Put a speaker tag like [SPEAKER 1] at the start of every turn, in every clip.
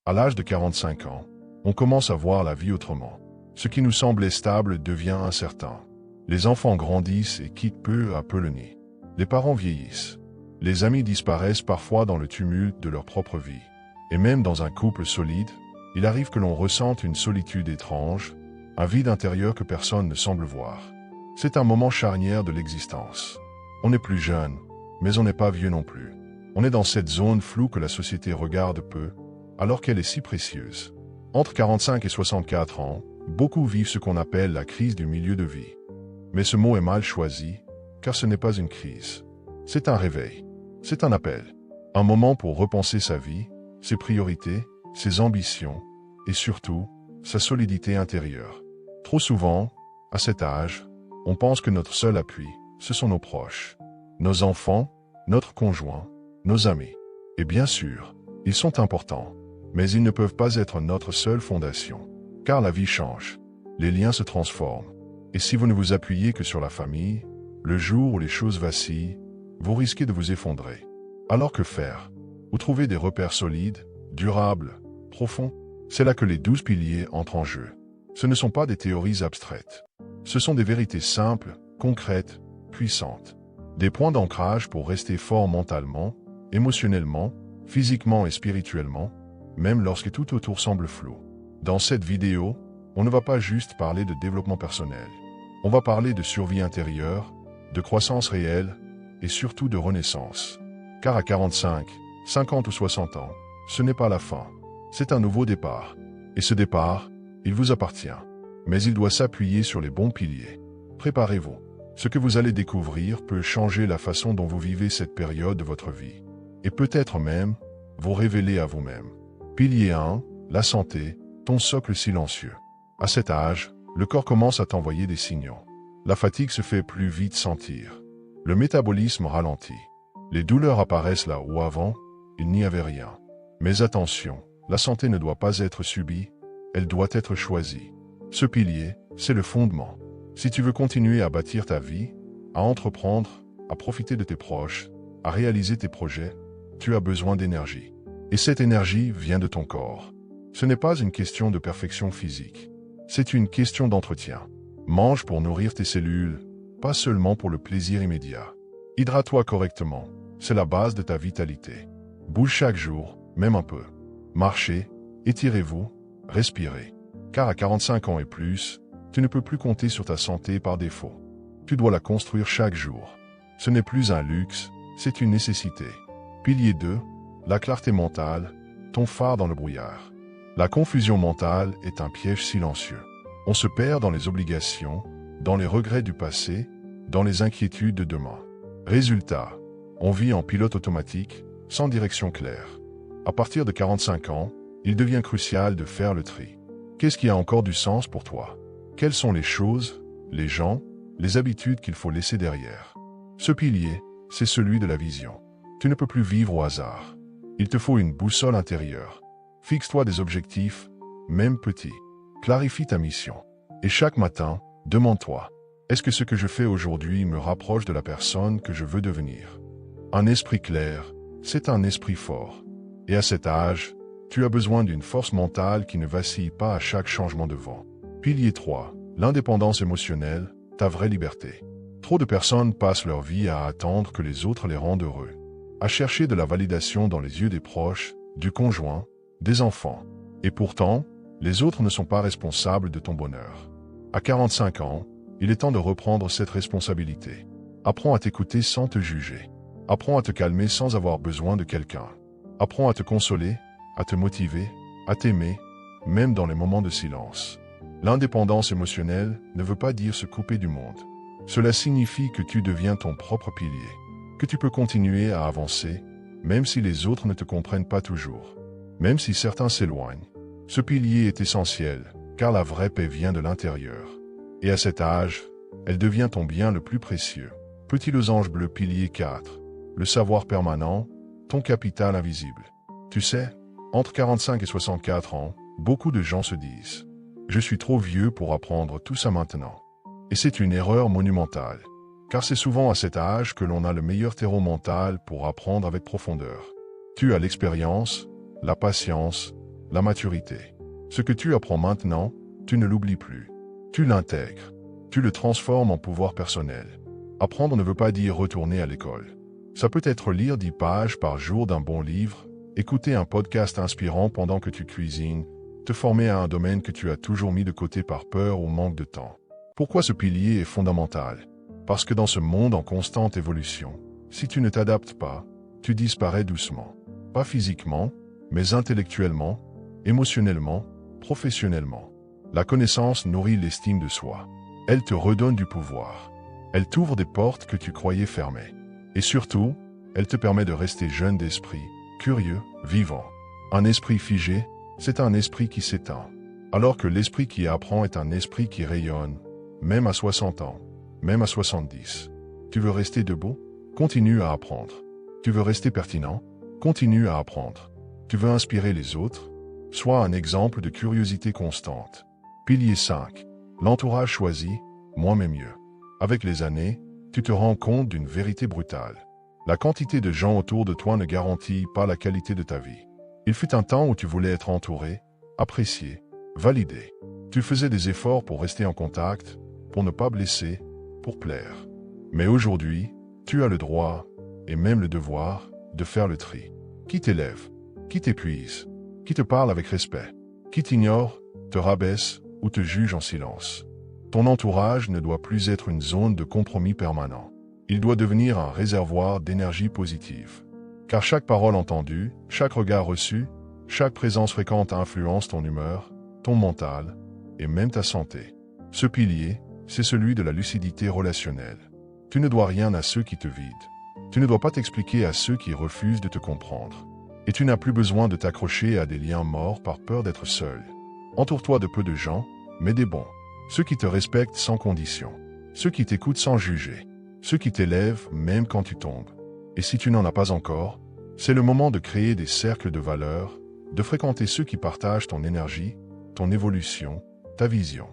[SPEAKER 1] À l'âge de 45 ans, on commence à voir la vie autrement. Ce qui nous semblait stable devient incertain. Les enfants grandissent et quittent peu à peu le nid. Les parents vieillissent. Les amis disparaissent parfois dans le tumulte de leur propre vie. Et même dans un couple solide, il arrive que l'on ressente une solitude étrange, un vide intérieur que personne ne semble voir. C'est un moment charnière de l'existence. On n'est plus jeune, mais on n'est pas vieux non plus. On est dans cette zone floue que la société regarde peu, alors qu'elle est si précieuse. Entre 45 et 64 ans, beaucoup vivent ce qu'on appelle la crise du milieu de vie. Mais ce mot est mal choisi, car ce n'est pas une crise. C'est un réveil. C'est un appel. Un moment pour repenser sa vie, ses priorités, ses ambitions, et surtout, sa solidité intérieure. Trop souvent, à cet âge, on pense que notre seul appui, ce sont nos proches. Nos enfants, notre conjoint, nos amis. Et bien sûr, ils sont importants, mais ils ne peuvent pas être notre seule fondation. Car la vie change, les liens se transforment. Et si vous ne vous appuyez que sur la famille, le jour où les choses vacillent, vous risquez de vous effondrer. Alors que faire? Où trouver des repères solides, durables, profonds? C'est là que les 12 piliers entrent en jeu. Ce ne sont pas des théories abstraites. Ce sont des vérités simples, concrètes, puissantes. Des points d'ancrage pour rester fort mentalement, émotionnellement, physiquement et spirituellement, même lorsque tout autour semble flou. Dans cette vidéo, on ne va pas juste parler de développement personnel. On va parler de survie intérieure, de croissance réelle et surtout de renaissance. Car à 45, 50 ou 60 ans, ce n'est pas la fin. C'est un nouveau départ. Et ce départ, il vous appartient. Mais il doit s'appuyer sur les bons piliers. Préparez-vous. Ce que vous allez découvrir peut changer la façon dont vous vivez cette période de votre vie. Et peut-être même, vous révéler à vous-même. Pilier 1, la santé, ton socle silencieux. À cet âge, le corps commence à t'envoyer des signaux. La fatigue se fait plus vite sentir. Le métabolisme ralentit. Les douleurs apparaissent là où avant, il n'y avait rien. Mais attention, la santé ne doit pas être subie, elle doit être choisie. Ce pilier, c'est le fondement. Si tu veux continuer à bâtir ta vie, à entreprendre, à profiter de tes proches, à réaliser tes projets, tu as besoin d'énergie. Et cette énergie vient de ton corps. Ce n'est pas une question de perfection physique. C'est une question d'entretien. Mange pour nourrir tes cellules, pas seulement pour le plaisir immédiat. Hydrate-toi correctement, c'est la base de ta vitalité. Bouge chaque jour, même un peu. Marchez, étirez-vous, respirez. Car à 45 ans et plus, tu ne peux plus compter sur ta santé par défaut. Tu dois la construire chaque jour. Ce n'est plus un luxe, c'est une nécessité. Pilier 2, la clarté mentale, ton phare dans le brouillard. La confusion mentale est un piège silencieux. On se perd dans les obligations, dans les regrets du passé, dans les inquiétudes de demain. Résultat, on vit en pilote automatique, sans direction claire. À partir de 45 ans, il devient crucial de faire le tri. Qu'est-ce qui a encore du sens pour toi? Quelles sont les choses, les gens, les habitudes qu'il faut laisser derrière? Ce pilier, c'est celui de la vision. Tu ne peux plus vivre au hasard. Il te faut une boussole intérieure. Fixe-toi des objectifs, même petits. Clarifie ta mission. Et chaque matin, demande-toi, est-ce que ce que je fais aujourd'hui me rapproche de la personne que je veux devenir? Un esprit clair, c'est un esprit fort. Et à cet âge, tu as besoin d'une force mentale qui ne vacille pas à chaque changement de vent. Pilier 3, l'indépendance émotionnelle, ta vraie liberté. Trop de personnes passent leur vie à attendre que les autres les rendent heureux, à chercher de la validation dans les yeux des proches, du conjoint, des enfants. Et pourtant, les autres ne sont pas responsables de ton bonheur. À 45 ans, il est temps de reprendre cette responsabilité. Apprends à t'écouter sans te juger. Apprends à te calmer sans avoir besoin de quelqu'un. Apprends à te consoler, à te motiver, à t'aimer, même dans les moments de silence. L'indépendance émotionnelle ne veut pas dire se couper du monde. Cela signifie que tu deviens ton propre pilier, que tu peux continuer à avancer, même si les autres ne te comprennent pas toujours, même si certains s'éloignent. Ce pilier est essentiel, car la vraie paix vient de l'intérieur. Et à cet âge, elle devient ton bien le plus précieux. Petit losange bleu pilier 4, le savoir permanent, ton capital invisible. Tu sais, entre 45 et 64 ans, beaucoup de gens se disent « Je suis trop vieux pour apprendre tout ça maintenant ». Et c'est une erreur monumentale, car c'est souvent à cet âge que l'on a le meilleur terreau mental pour apprendre avec profondeur. Tu as l'expérience, la patience, la maturité. Ce que tu apprends maintenant, tu ne l'oublies plus. Tu l'intègres. Tu le transformes en pouvoir personnel. Apprendre ne veut pas dire retourner à l'école. Ça peut être lire 10 pages par jour d'un bon livre, écouter un podcast inspirant pendant que tu cuisines, te former à un domaine que tu as toujours mis de côté par peur ou manque de temps. Pourquoi ce pilier est fondamental? Parce que dans ce monde en constante évolution, si tu ne t'adaptes pas, tu disparais doucement. Pas physiquement, mais intellectuellement, émotionnellement, professionnellement. La connaissance nourrit l'estime de soi. Elle te redonne du pouvoir. Elle t'ouvre des portes que tu croyais fermées. Et surtout, elle te permet de rester jeune d'esprit, curieux, vivant. Un esprit figé, c'est un esprit qui s'éteint. Alors que l'esprit qui apprend est un esprit qui rayonne, même à 60 ans, même à 70. Tu veux rester debout? Continue à apprendre. Tu veux rester pertinent? Continue à apprendre. Tu veux inspirer les autres? Sois un exemple de curiosité constante. Pilier 5. L'entourage choisi, moins mais mieux. Avec les années, tu te rends compte d'une vérité brutale. La quantité de gens autour de toi ne garantit pas la qualité de ta vie. Il fut un temps où tu voulais être entouré, apprécié, validé. Tu faisais des efforts pour rester en contact, pour ne pas blesser, pour plaire. Mais aujourd'hui, tu as le droit, et même le devoir, de faire le tri. Qui t'élève? Qui t'épuise? Qui te parle avec respect? Qui t'ignore, te rabaisse ou te juge en silence? Ton entourage ne doit plus être une zone de compromis permanent. Il doit devenir un réservoir d'énergie positive. Car chaque parole entendue, chaque regard reçu, chaque présence fréquente influence ton humeur, ton mental et même ta santé. Ce pilier, c'est celui de la lucidité relationnelle. Tu ne dois rien à ceux qui te vident. Tu ne dois pas t'expliquer à ceux qui refusent de te comprendre. Et tu n'as plus besoin de t'accrocher à des liens morts par peur d'être seul. Entoure-toi de peu de gens, mais des bons. Ceux qui te respectent sans condition. Ceux qui t'écoutent sans juger. Ceux qui t'élèvent même quand tu tombes. Et si tu n'en as pas encore, c'est le moment de créer des cercles de valeurs, de fréquenter ceux qui partagent ton énergie, ton évolution, ta vision.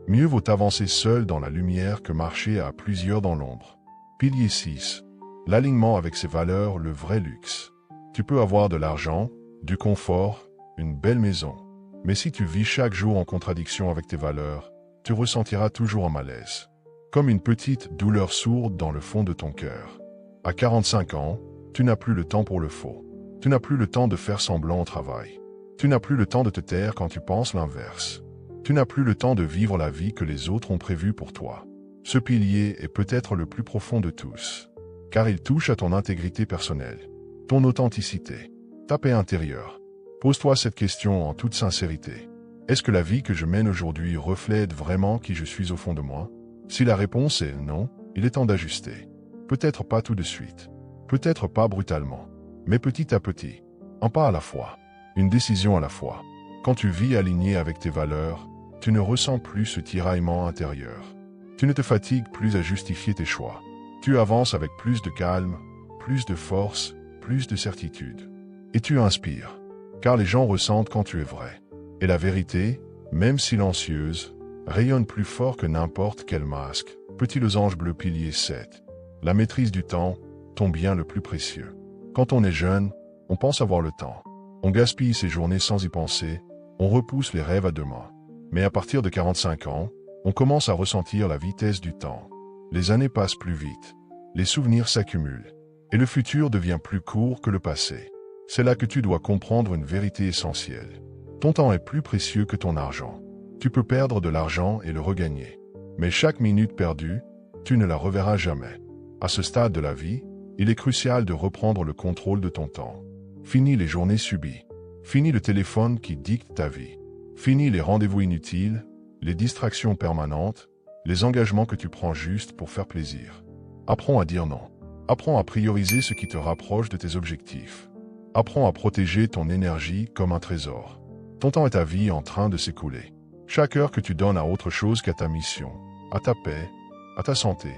[SPEAKER 1] Mieux vaut avancer seul dans la lumière que marcher à plusieurs dans l'ombre. Pilier 6. L'alignement avec ses valeurs, le vrai luxe. Tu peux avoir de l'argent, du confort, une belle maison. Mais si tu vis chaque jour en contradiction avec tes valeurs, tu ressentiras toujours un malaise. Comme une petite douleur sourde dans le fond de ton cœur. À 45 ans, tu n'as plus le temps pour le faux. Tu n'as plus le temps de faire semblant au travail. Tu n'as plus le temps de te taire quand tu penses l'inverse. Tu n'as plus le temps de vivre la vie que les autres ont prévue pour toi. Ce pilier est peut-être le plus profond de tous, car il touche à ton intégrité personnelle, ton authenticité, ta paix intérieure. Pose-toi cette question en toute sincérité. Est-ce que la vie que je mène aujourd'hui reflète vraiment qui je suis au fond de moi? Si la réponse est non, il est temps d'ajuster. Peut-être pas tout de suite, peut-être pas brutalement, mais petit à petit, un pas à la fois, une décision à la fois. Quand tu vis aligné avec tes valeurs, tu ne ressens plus ce tiraillement intérieur. Tu ne te fatigues plus à justifier tes choix. Tu avances avec plus de calme, plus de force, plus de certitude. Et tu inspires, car les gens ressentent quand tu es vrai. Et la vérité, même silencieuse, rayonne plus fort que n'importe quel masque. Petit losange bleu pilier 7. La maîtrise du temps, ton bien le plus précieux. Quand on est jeune, on pense avoir le temps. On gaspille ses journées sans y penser, on repousse les rêves à demain. Mais à partir de 45 ans, on commence à ressentir la vitesse du temps. Les années passent plus vite, les souvenirs s'accumulent, et le futur devient plus court que le passé. C'est là que tu dois comprendre une vérité essentielle. Ton temps est plus précieux que ton argent. Tu peux perdre de l'argent et le regagner. Mais chaque minute perdue, tu ne la reverras jamais. À ce stade de la vie, il est crucial de reprendre le contrôle de ton temps. Fini les journées subies. Fini le téléphone qui dicte ta vie. Fini les rendez-vous inutiles, les distractions permanentes, les engagements que tu prends juste pour faire plaisir. Apprends à dire non. Apprends à prioriser ce qui te rapproche de tes objectifs. Apprends à protéger ton énergie comme un trésor. Ton temps est ta vie en train de s'écouler. Chaque heure que tu donnes à autre chose qu'à ta mission, à ta paix, à ta santé,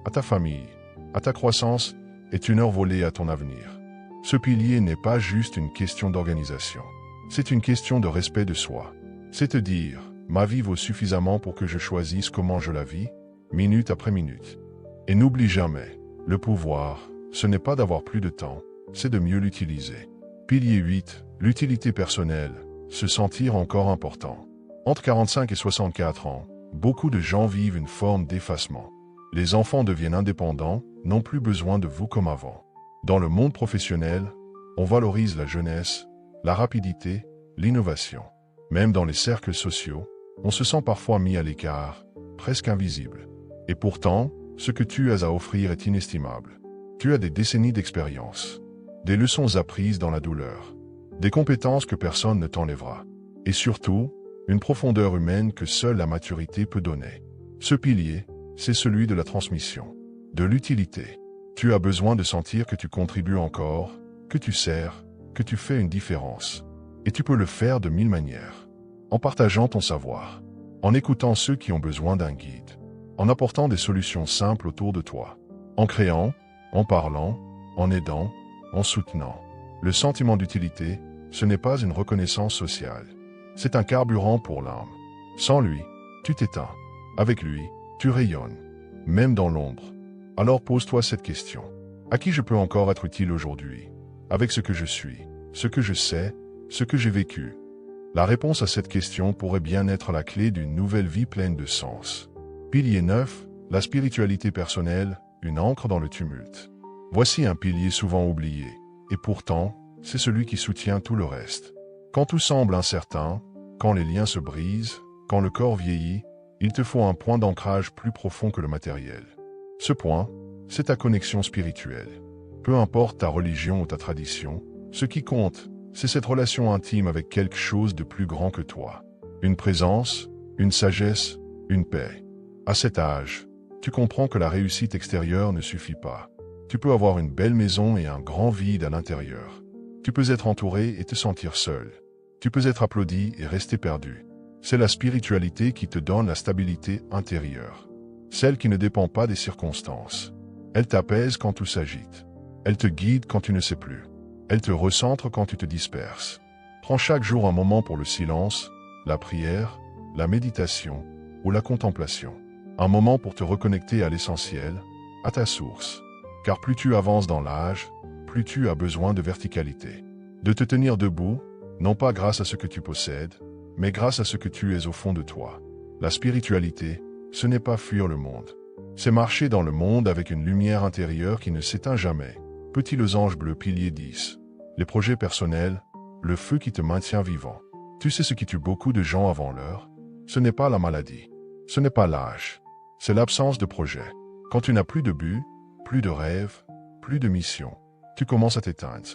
[SPEAKER 1] à ta famille, à ta croissance, est une heure volée à ton avenir. Ce pilier n'est pas juste une question d'organisation. C'est une question de respect de soi. C'est te dire, ma vie vaut suffisamment pour que je choisisse comment je la vis, minute après minute. Et n'oublie jamais, le pouvoir, ce n'est pas d'avoir plus de temps, c'est de mieux l'utiliser. Pilier 8, l'utilité personnelle, se sentir encore important. Entre 45 et 64 ans, beaucoup de gens vivent une forme d'effacement. Les enfants deviennent indépendants, n'ont plus besoin de vous comme avant. Dans le monde professionnel, on valorise la jeunesse, la rapidité, l'innovation. Même dans les cercles sociaux, on se sent parfois mis à l'écart, presque invisible. Et pourtant, ce que tu as à offrir est inestimable. Tu as des décennies d'expérience, des leçons apprises dans la douleur, des compétences que personne ne t'enlèvera. Et surtout, une profondeur humaine que seule la maturité peut donner. Ce pilier, c'est celui de la transmission, de l'utilité. Tu as besoin de sentir que tu contribues encore, que tu sers, que tu fais une différence. Et tu peux le faire de 1000 manières. En partageant ton savoir, en écoutant ceux qui ont besoin d'un guide, en apportant des solutions simples autour de toi, en créant, en parlant, en aidant, en soutenant. Le sentiment d'utilité, ce n'est pas une reconnaissance sociale. C'est un carburant pour l'âme. Sans lui, tu t'éteins. Avec lui, tu rayonnes, même dans l'ombre. Alors pose-toi cette question. À qui je peux encore être utile aujourd'hui? Avec ce que je suis, ce que je sais, ce que j'ai vécu. La réponse à cette question pourrait bien être la clé d'une nouvelle vie pleine de sens. Pilier 9, la spiritualité personnelle, une ancre dans le tumulte. Voici un pilier souvent oublié, et pourtant, c'est celui qui soutient tout le reste. Quand tout semble incertain, quand les liens se brisent, quand le corps vieillit, il te faut un point d'ancrage plus profond que le matériel. Ce point, c'est ta connexion spirituelle. Peu importe ta religion ou ta tradition, ce qui compte, c'est cette relation intime avec quelque chose de plus grand que toi. Une présence, une sagesse, une paix. À cet âge, tu comprends que la réussite extérieure ne suffit pas. Tu peux avoir une belle maison et un grand vide à l'intérieur. Tu peux être entouré et te sentir seul. Tu peux être applaudi et rester perdu. C'est la spiritualité qui te donne la stabilité intérieure. Celle qui ne dépend pas des circonstances. Elle t'apaise quand tout s'agite. Elle te guide quand tu ne sais plus. Elle te recentre quand tu te disperses. Prends chaque jour un moment pour le silence, la prière, la méditation ou la contemplation. Un moment pour te reconnecter à l'essentiel, à ta source. Car plus tu avances dans l'âge, plus tu as besoin de verticalité. De te tenir debout, non pas grâce à ce que tu possèdes, mais grâce à ce que tu es au fond de toi. La spiritualité, ce n'est pas fuir le monde. C'est marcher dans le monde avec une lumière intérieure qui ne s'éteint jamais. Petit losange bleu pilier 10. Les projets personnels, le feu qui te maintient vivant. Tu sais ce qui tue beaucoup de gens avant l'heure? Ce n'est pas la maladie. Ce n'est pas l'âge. C'est l'absence de projet. Quand tu n'as plus de but, plus de rêve, plus de mission, tu commences à t'éteindre.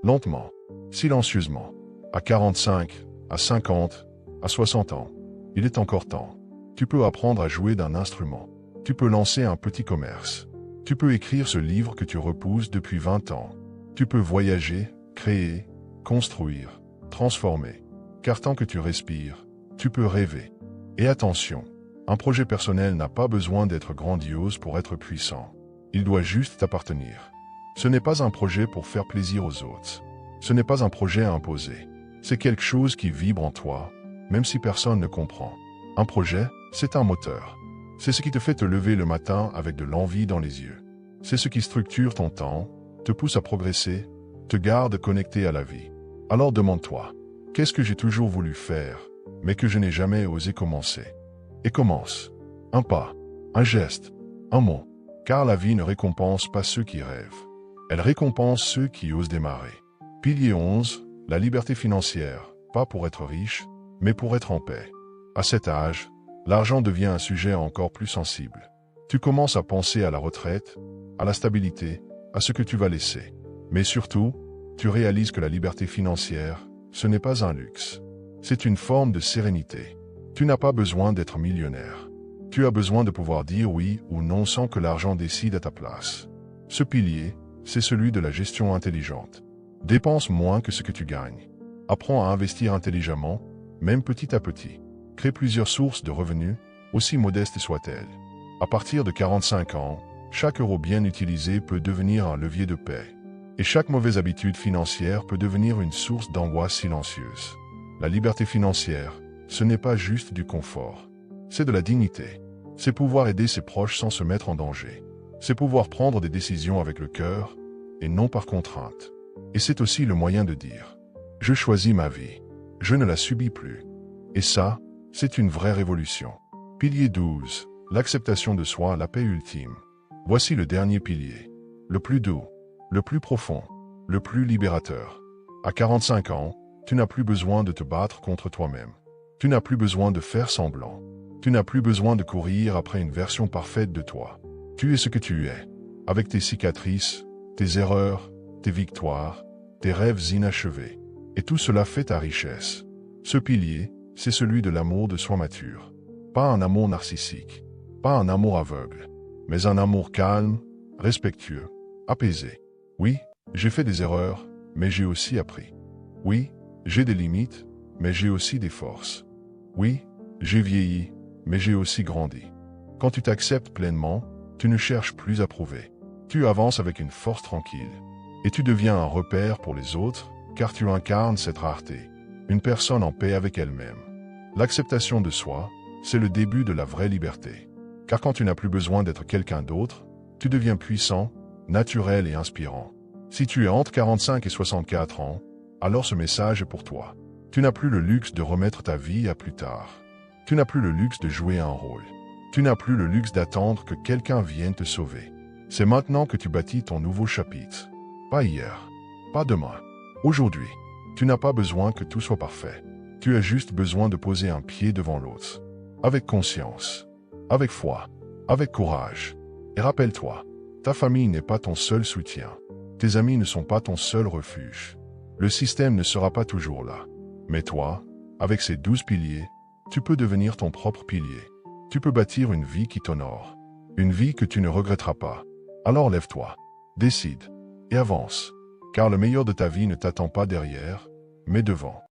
[SPEAKER 1] Lentement, silencieusement. À 45, à 50, à 60 ans, il est encore temps. Tu peux apprendre à jouer d'un instrument. Tu peux lancer un petit commerce. Tu peux écrire ce livre que tu repousses depuis 20 ans. Tu peux voyager, créer, construire, transformer. Car tant que tu respires, tu peux rêver. Et attention, un projet personnel n'a pas besoin d'être grandiose pour être puissant. Il doit juste t'appartenir. Ce n'est pas un projet pour faire plaisir aux autres. Ce n'est pas un projet à imposer. C'est quelque chose qui vibre en toi, même si personne ne comprend. Un projet, c'est un moteur. C'est ce qui te fait te lever le matin avec de l'envie dans les yeux. C'est ce qui structure ton temps, te pousse à progresser, te garde connecté à la vie. Alors demande-toi, qu'est-ce que j'ai toujours voulu faire, mais que je n'ai jamais osé commencer? Et commence. Un pas, un geste, un mot. Car la vie ne récompense pas ceux qui rêvent. Elle récompense ceux qui osent démarrer. Pilier 11, la liberté financière, pas pour être riche, mais pour être en paix. À cet âge, l'argent devient un sujet encore plus sensible. Tu commences à penser à la retraite, à la stabilité, à ce que tu vas laisser. Mais surtout, tu réalises que la liberté financière, ce n'est pas un luxe. C'est une forme de sérénité. Tu n'as pas besoin d'être millionnaire. Tu as besoin de pouvoir dire oui ou non sans que l'argent décide à ta place. Ce pilier, c'est celui de la gestion intelligente. Dépense moins que ce que tu gagnes. Apprends à investir intelligemment, même petit à petit. Crée plusieurs sources de revenus, aussi modestes soient-elles. À partir de 45 ans, chaque euro bien utilisé peut devenir un levier de paix. Et chaque mauvaise habitude financière peut devenir une source d'angoisse silencieuse. La liberté financière, ce n'est pas juste du confort. C'est de la dignité. C'est pouvoir aider ses proches sans se mettre en danger. C'est pouvoir prendre des décisions avec le cœur, et non par contrainte. Et c'est aussi le moyen de dire « Je choisis ma vie ». Je ne la subis plus. Et ça, c'est une vraie révolution. Pilier 12. L'acceptation de soi, la paix ultime. Voici le dernier pilier. Le plus doux, le plus profond, le plus libérateur. À 45 ans, tu n'as plus besoin de te battre contre toi-même. Tu n'as plus besoin de faire semblant. Tu n'as plus besoin de courir après une version parfaite de toi. Tu es ce que tu es, avec tes cicatrices, tes erreurs, tes victoires, tes rêves inachevés. Et tout cela fait ta richesse. Ce pilier, c'est celui de l'amour de soi mature. Pas un amour narcissique, pas un amour aveugle, mais un amour calme, respectueux, apaisé. Oui, j'ai fait des erreurs, mais j'ai aussi appris. Oui, j'ai des limites, mais j'ai aussi des forces. Oui, j'ai vieilli, mais j'ai aussi grandi. Quand tu t'acceptes pleinement, tu ne cherches plus à prouver. Tu avances avec une force tranquille. Et tu deviens un repère pour les autres, car tu incarnes cette rareté. Une personne en paix avec elle-même. L'acceptation de soi, c'est le début de la vraie liberté. Car quand tu n'as plus besoin d'être quelqu'un d'autre, tu deviens puissant, naturel et inspirant. Si tu es entre 45 et 64 ans, alors ce message est pour toi. Tu n'as plus le luxe de remettre ta vie à plus tard. Tu n'as plus le luxe de jouer un rôle. Tu n'as plus le luxe d'attendre que quelqu'un vienne te sauver. C'est maintenant que tu bâtis ton nouveau chapitre. Pas hier, pas demain. Aujourd'hui, tu n'as pas besoin que tout soit parfait. Tu as juste besoin de poser un pied devant l'autre. Avec conscience, avec foi, avec courage. Et rappelle-toi, ta famille n'est pas ton seul soutien. Tes amis ne sont pas ton seul refuge. Le système ne sera pas toujours là. Mais toi, avec ces 12 piliers, tu peux devenir ton propre pilier. Tu peux bâtir une vie qui t'honore. Une vie que tu ne regretteras pas. Alors lève-toi, décide et avance. Car le meilleur de ta vie ne t'attend pas derrière, mais devant.